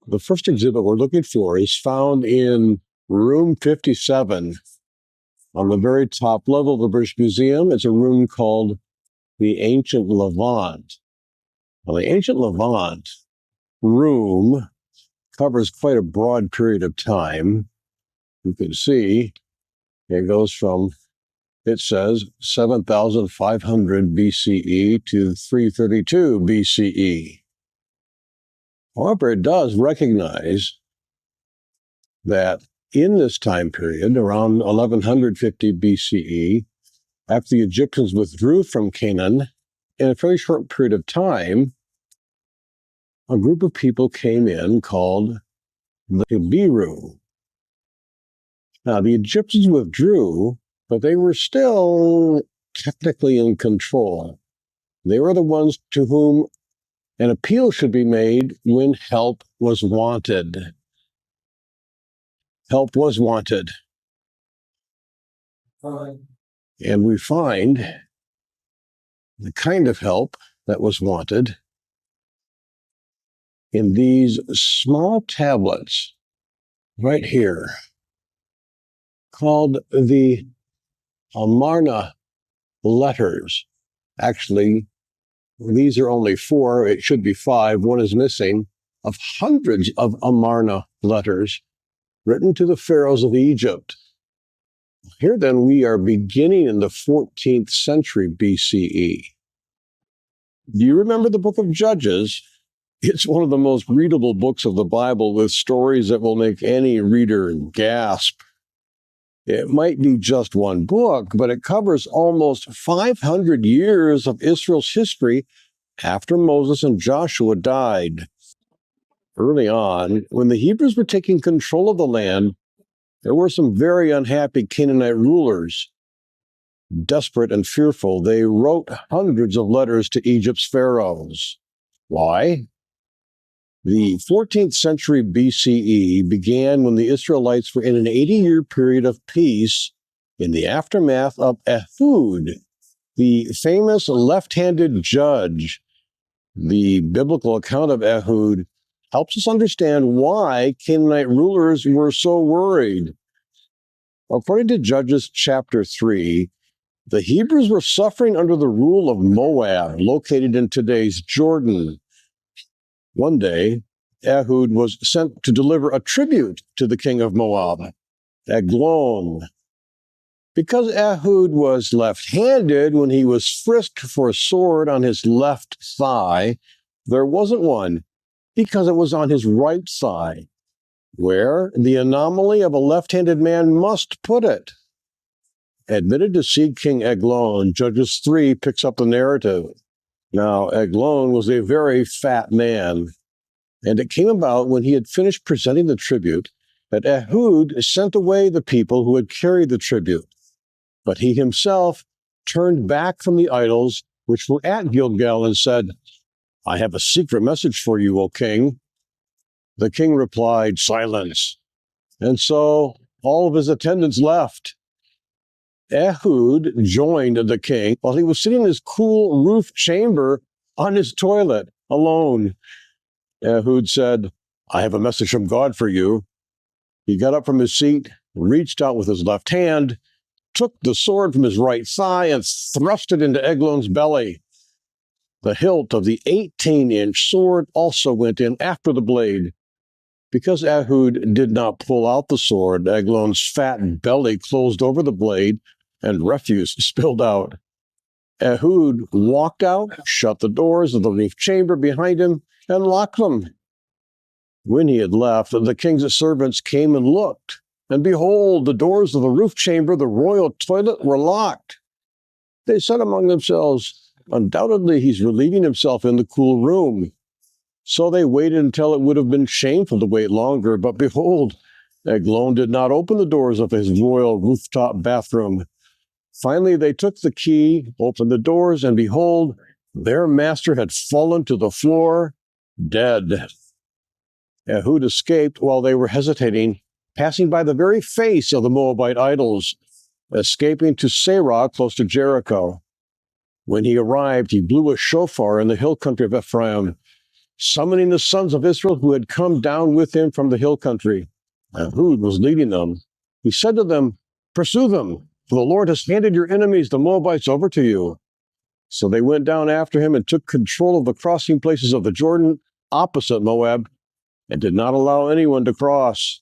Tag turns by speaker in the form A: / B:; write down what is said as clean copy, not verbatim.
A: The first exhibit we're looking for is found in room 57 on the very top level of the British Museum. It's a room called the Ancient Levant. Now, the Ancient Levant room covers quite a broad period of time. You can see it goes from, it says, 7,500 BCE to 332 BCE. However, it does recognize that in this time period, around 1150 BCE, after the Egyptians withdrew from Canaan, in a fairly short period of time, a group of people came in called the Habiru. Now, the Egyptians withdrew, but they were still technically in control. They were the ones to whom an appeal should be made when help was wanted. Help was wanted. And we find the kind of help that was wanted in these small tablets right here called the Amarna letters. Actually, these are only 4. It should be 5. One is missing, of hundreds of Amarna letters written to the pharaohs of Egypt. Here then we are beginning in the 14th century BCE. Do you remember the book of Judges? It's one of the most readable books of the Bible with stories that will make any reader gasp. It might be just one book, but it covers almost 500 years of Israel's history after Moses and Joshua died. Early on, when the Hebrews were taking control of the land, there were some very unhappy Canaanite rulers. Desperate and fearful, they wrote hundreds of letters to Egypt's pharaohs. Why? The 14th century BCE began when the Israelites were in an 80-year period of peace in the aftermath of Ehud, the famous left-handed judge. The biblical account of Ehud helps us understand why Canaanite rulers were so worried. According to Judges chapter 3, the Hebrews were suffering under the rule of Moab, located in today's Jordan. One day, Ehud was sent to deliver a tribute to the king of Moab, Eglon. Because Ehud was left-handed, when he was frisked for a sword on his left thigh, there wasn't one, because it was on his right thigh, where the anomaly of a left-handed man must put it. Admitted to see King Eglon, Judges 3 picks up the narrative. Now, Eglon was a very fat man, and it came about when he had finished presenting the tribute that Ehud sent away the people who had carried the tribute. But he himself turned back from the idols which were at Gilgal and said, "I have a secret message for you, O king." The king replied, "Silence." And so all of his attendants left. Ehud joined the king while he was sitting in his cool roof chamber on his toilet alone. Ehud said, "I have a message from God for you." He got up from his seat, reached out with his left hand, took the sword from his right thigh, and thrust it into Eglon's belly. The hilt of the 18-inch sword also went in after the blade. Because Ehud did not pull out the sword, Eglon's fat belly closed over the blade, and refuse spilled out. Ehud walked out, shut the doors of the roof chamber behind him, and locked them. When he had left, the king's servants came and looked, and behold, the doors of the roof chamber, the royal toilet, were locked. They said among themselves, "Undoubtedly he's relieving himself in the cool room." So they waited until it would have been shameful to wait longer, but behold, Eglon did not open the doors of his royal rooftop bathroom. Finally, they took the key, opened the doors, and behold, their master had fallen to the floor, dead. Ehud escaped while they were hesitating, passing by the very face of the Moabite idols, escaping to Serah, close to Jericho. When he arrived, he blew a shofar in the hill country of Ephraim. summoning the sons of Israel who had come down with him from the hill country. Ehud was leading them. He said to them, "Pursue them, for the Lord has handed your enemies, the Moabites, over to you." So they went down after him and took control of the crossing places of the Jordan opposite Moab and did not allow anyone to cross.